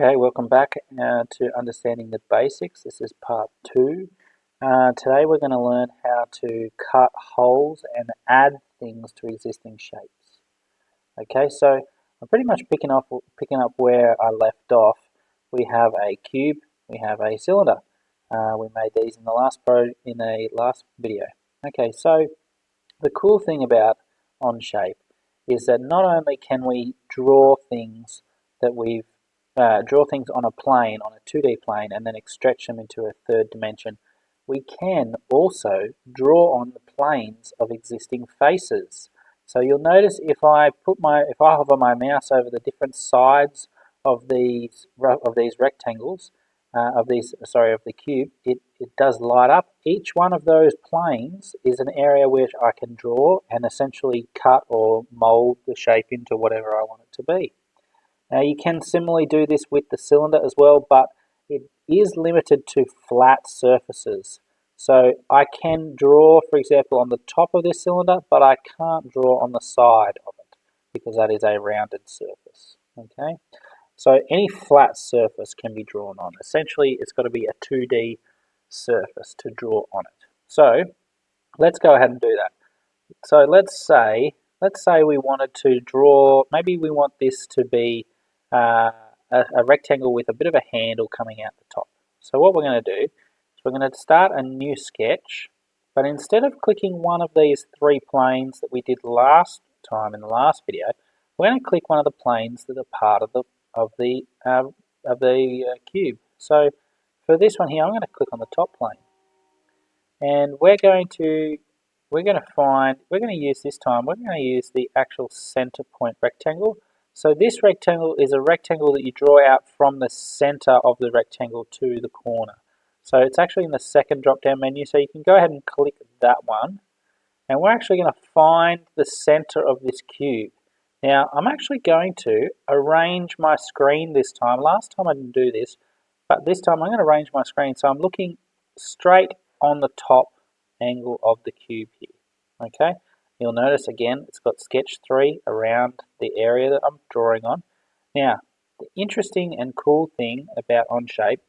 Okay, welcome back to Understanding the Basics. This is part 2. Today we're going to learn how to cut holes and add things to existing shapes. Okay, so I'm pretty much picking up where I left off. We have a cube, we have a cylinder. We made these in the last video. Okay, so the cool thing about Onshape is that not only can we draw things draw things on a plane, on a 2D plane, and then stretch them into a third dimension, we can also draw on the planes of existing faces. So you'll notice if I hover my mouse over the different sides of these rectangles, of the cube, it does light up. Each one of those planes is an area which I can draw and essentially cut or mold the shape into whatever I want it to be. Now you can similarly do this with the cylinder as well, but it is limited to flat surfaces. So I can draw, for example, on the top of this cylinder, but I can't draw on the side of it because that is a rounded surface. Okay, so any flat surface can be drawn on. Essentially, it's got to be a 2D surface to draw on it. So let's go ahead and do that. So let's say we wanted to draw, maybe we want this to be a rectangle with a bit of a handle coming out the top. So what we're going to do is we're going to start a new sketch, but instead of clicking one of these 3 planes that we did last time in the last video, we're going to click one of the planes that are part of the cube. So for this one here, I'm going to click on the top plane, and we're going to use the actual center point rectangle. So this rectangle is a rectangle that you draw out from the center of the rectangle to the corner. So it's actually in the second drop down menu, so you can go ahead and click that one. And we're actually going to find the center of this cube. Now I'm actually going to arrange my screen this time. Last time I didn't do this, but this time I'm going to arrange my screen so I'm looking straight on the top angle of the cube here. Okay, you'll notice again it's got sketch 3 around the area that I'm drawing on. Now the interesting and cool thing about Onshape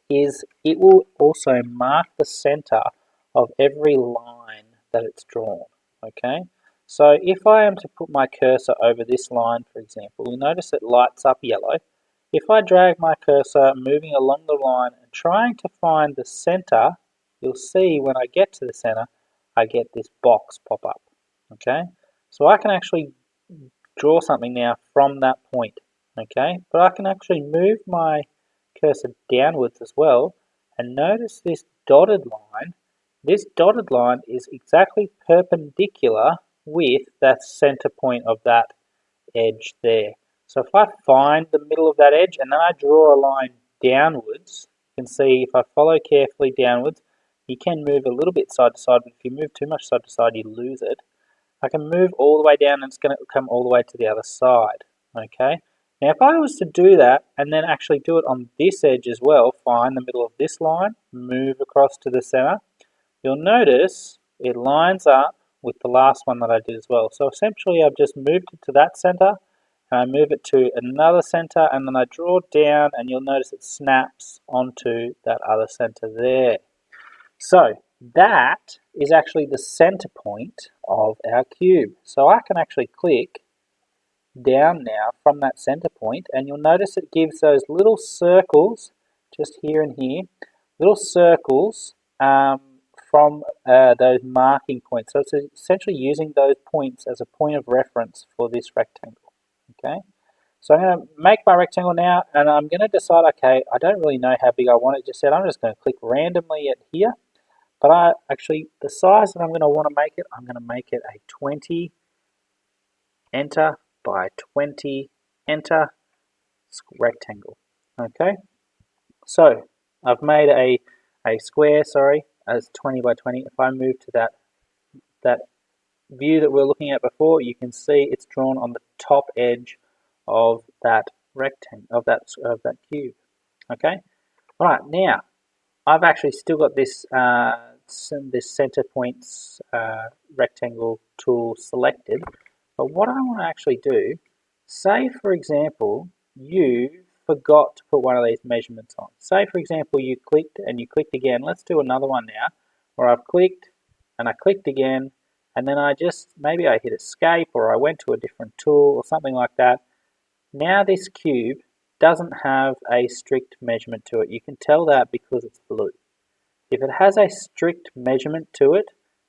is it will also mark the center of every line that it's drawn. Okay, so if I am to put my cursor over this line, for example, you'll notice it lights up yellow. If I drag my cursor moving along the line and trying to find the center, you'll see when I get to the center, I get this box pop up. Okay, so I can actually draw something now from that point. Okay, but I can actually move my cursor downwards as well, and notice this dotted line. This dotted line is exactly perpendicular with that center point of that edge there. So if I find the middle of that edge and then I draw a line downwards, you can see if I follow carefully downwards, you can move a little bit side to side, but if you move too much side to side, you lose it. I can move all the way down and it's going to come all the way to the other side. Okay. Now if I was to do that and then actually do it on this edge as well, find the middle of this line, move across to the center, you'll notice it lines up with the last one that I did as well. So essentially I've just moved it to that center, and I move it to another center, and then I draw down and you'll notice it snaps onto that other center there. So that is actually the center point of our cube. So I can actually click down now from that center point, and you'll notice it gives those little circles just here and here, little circles from those marking points. So it's essentially using those points as a point of reference for this rectangle. Okay, so I'm going to make my rectangle now, and I'm going to decide, okay, I don't really know how big I want it just yet. I'm just going to click randomly at here, but the size that I'm going to want to make it, I'm going to make it a 20 enter by 20 enter rectangle. Okay, so I've made a square, as 20 by 20. If I move to that view that we were looking at before, you can see it's drawn on the top edge of that rectangle, of that cube. Okay, all right, now I've actually still got this center points rectangle tool selected, but what I want to actually do, say for example you forgot to put one of these measurements on. Say for example you clicked and you clicked again. Let's do another one now where I've clicked and I clicked again and then maybe I hit escape or I went to a different tool or something like that. Now this cube doesn't have a strict measurement to it. You can tell that because it's blue. If it has a strict measurement to it,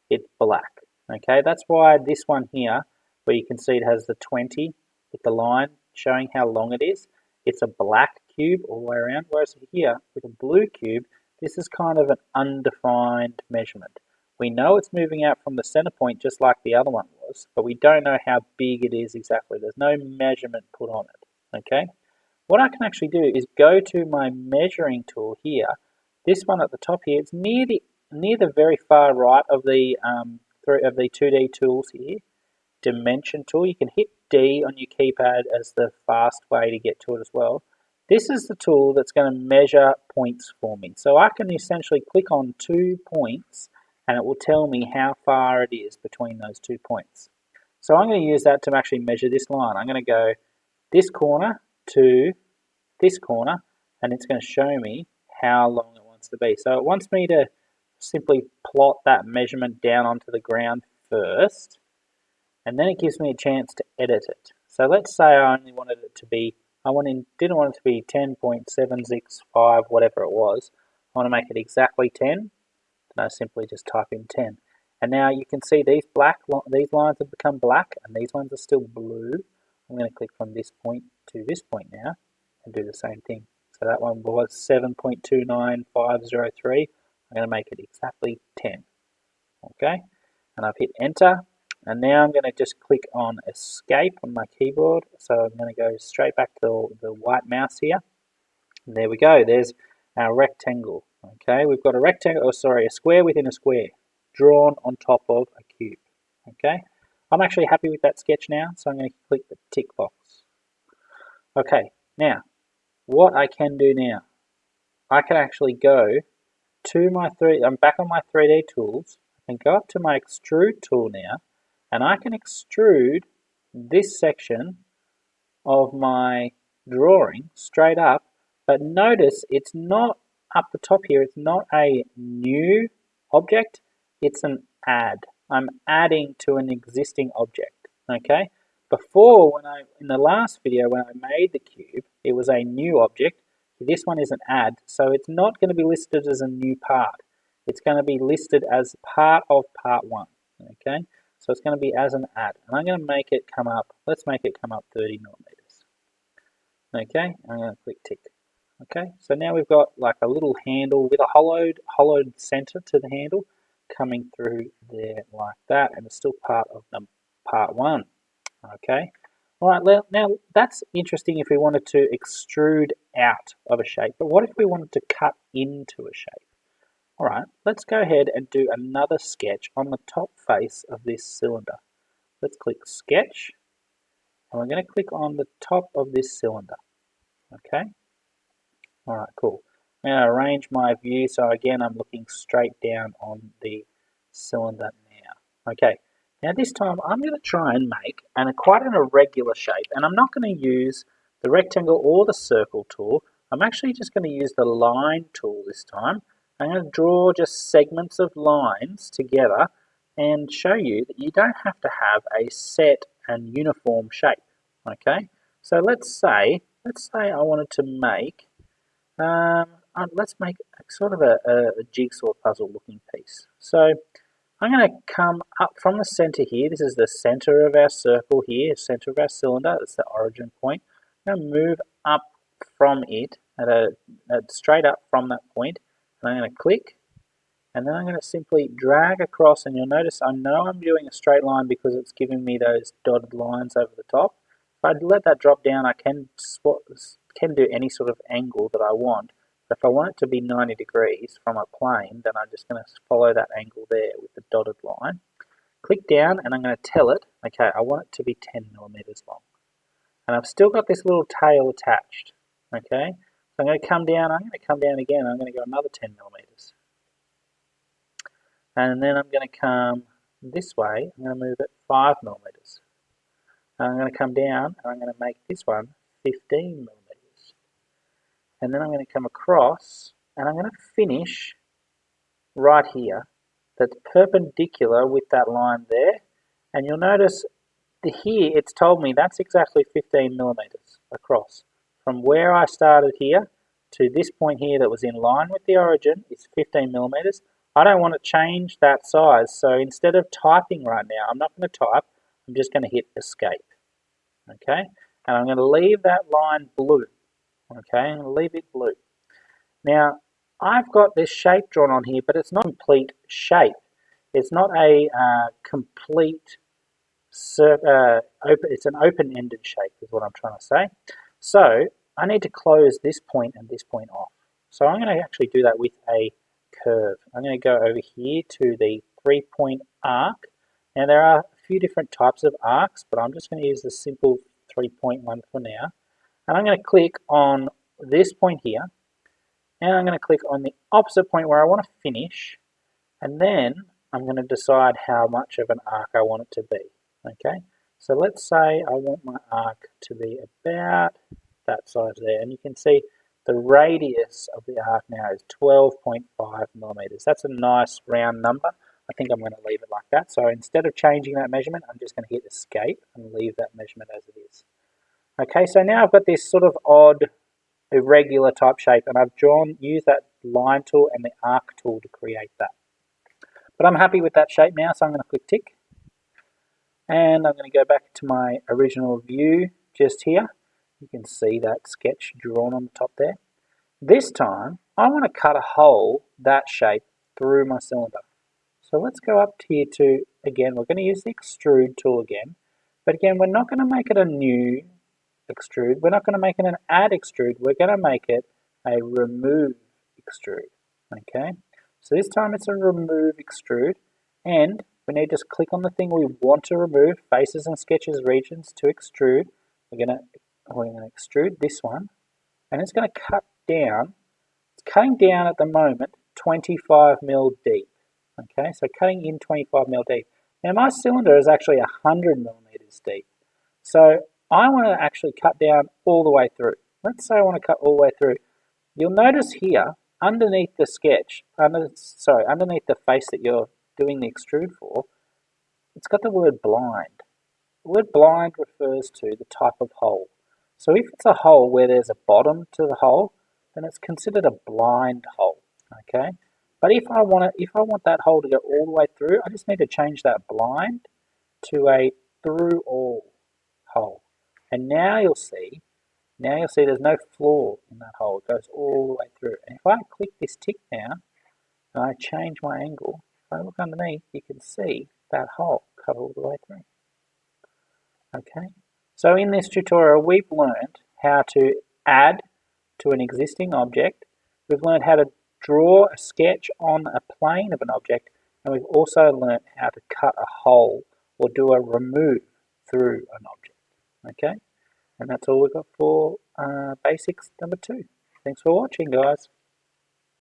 it's black. Okay, that's why this one here, where you can see it has the 20 with the line showing how long it is, it's a black cube all the way around, whereas here with a blue cube, this is kind of an undefined measurement. We know it's moving out from the center point just like the other one was, but we don't know how big it is exactly. There's no measurement put on it. Okay, what I can actually do is go to my measuring tool here. This one at the top here, it's near the very far right of the 2D tools here. Dimension tool. You can hit D on your keypad as the fast way to get to it as well. This is the tool that's going to measure points for me. So I can essentially click on 2 points and it will tell me how far it is between those 2 points. So I'm going to use that to actually measure this line. I'm going to go this corner to this corner and it's going to show me how long it wants to be. So it wants me to simply plot that measurement down onto the ground first, and then it gives me a chance to edit it. So let's say I only wanted it to be, didn't want it to be 10.765, whatever it was. I want to make it exactly 10, and I simply just type in 10. And now you can see these lines have become black, and these ones are still blue. I'm going to click from this point to this point now, and do the same thing. So that one was 7.29503. I'm going to make it exactly 10. Okay, and I've hit enter. And now I'm going to just click on escape on my keyboard. So I'm going to go straight back to the white mouse here. And there we go. There's our rectangle. Okay, we've got a square within a square drawn on top of a cube. Okay, I'm actually happy with that sketch now. So I'm going to click the tick box. Okay, now what I can do now, I can actually go to I'm back on my 3D tools. I can go up to my extrude tool now. And I can extrude this section of my drawing straight up, but notice it's not up the top here, it's not a new object, it's an add. I'm adding to an existing object, okay? Before, in the last video when I made the cube, it was a new object. This one is an add, so it's not going to be listed as a new part. It's going to be listed as part of part 1, okay? So it's going to be as an add, and I'm going to make it come up. Let's make it come up 30 millimeters. Okay, I'm going to click tick. Okay, so now we've got like a little handle with a hollowed center to the handle coming through there like that, and it's still part of part 1. Okay, all right. Now that's interesting if we wanted to extrude out of a shape, but what if we wanted to cut into a shape? Alright, let's go ahead and do another sketch on the top face of this cylinder. Let's click sketch, and we're going to click on the top of this cylinder. Okay? Alright, cool. I'm going to arrange my view so again I'm looking straight down on the cylinder now. Okay, now this time I'm going to try and make quite an irregular shape, and I'm not going to use the rectangle or the circle tool. I'm actually just going to use the line tool this time. I'm going to draw just segments of lines together and show you that you don't have to have a set and uniform shape. Okay, so let's say I wanted to make let's make sort of a jigsaw puzzle looking piece. So I'm going to come up from the center here. This is the center of our circle here, center of our cylinder. That's the origin point. I'm going to move up from it straight up from that point. And I'm going to click, and then I'm going to simply drag across, and you'll notice I know I'm doing a straight line because it's giving me those dotted lines over the top. If I let that drop down, I can do any sort of angle that I want. But if I want it to be 90 degrees from a plane, then I'm just going to follow that angle there with the dotted line. Click down, and I'm going to tell it, okay, I want it to be 10 millimeters long. And I've still got this little tail attached, okay? So I'm going to come down, I'm going to come down again, I'm going to go another 10 millimeters. And then I'm going to come this way, I'm going to move it 5 millimeters. And I'm going to come down, and I'm going to make this one 15 millimeters. and then I'm going to come across, and I'm going to finish right here. That's perpendicular with that line there, and you'll notice here it's told me that's exactly 15 millimeters across. From where I started here to this point here that was in line with the origin is 15 millimeters. I don't want to change that size, so instead of typing right now, I'm not going to type, I'm just going to hit escape. Okay, and I'm going to leave that line blue. Okay, I'm going to leave it blue. Now, I've got this shape drawn on here, but it's not a complete shape. It's not a complete it's an open-ended shape is what I'm trying to say. So I need to close this point and this point off. So I'm going to actually do that with a curve. I'm going to go over here to the 3-point arc. Now there are a few different types of arcs, but I'm just going to use the simple 3-point one for now. And I'm going to click on this point here, and I'm going to click on the opposite point where I want to finish, and then I'm going to decide how much of an arc I want it to be. Okay, so let's say I want my arc to be about that size there, and you can see the radius of the arc now is 12.5 millimeters. That's a nice round number. I think I'm going to leave it like that. So instead of changing that measurement, I'm just going to hit escape and leave that measurement as it is. Okay, so now I've got this sort of odd, irregular type shape, and I've used that line tool and the arc tool to create that. But I'm happy with that shape now, so I'm going to click tick. And I'm going to go back to my original view just here. You can see that sketch drawn on the top there. This time, I want to cut a hole that shape through my cylinder. So let's go up here to, again, we're going to use the extrude tool again. But again, we're not going to make it a new extrude. We're not going to make it an add extrude. We're going to make it a remove extrude. Okay, so this time it's a remove extrude, and we need to just click on the thing we want to remove, faces and sketches regions to extrude. We're going to extrude this one, and it's going to cut down. It's cutting down at the moment 25 mil deep. Okay, so cutting in 25 mil deep. Now my cylinder is actually 100 millimeters deep, so I want to actually cut down all the way through. Let's say I want to cut all the way through. You'll notice here, underneath the sketch, underneath the face that you're doing the extrude for, it's got the word blind. The word blind refers to the type of hole. So if it's a hole where there's a bottom to the hole, then it's considered a blind hole. Okay, but if I want that hole to go all the way through, I just need to change that blind to a through all hole. And now you'll see there's no flaw in that hole. It goes all the way through. And if I click this tick now, and I change my angle, if I look underneath, you can see that hole cut all the way through. Okay, so in this tutorial, we've learned how to add to an existing object. We've learned how to draw a sketch on a plane of an object, and we've also learned how to cut a hole or do a remove through an object. Okay, and that's all we've got for basics number 2. Thanks for watching, guys.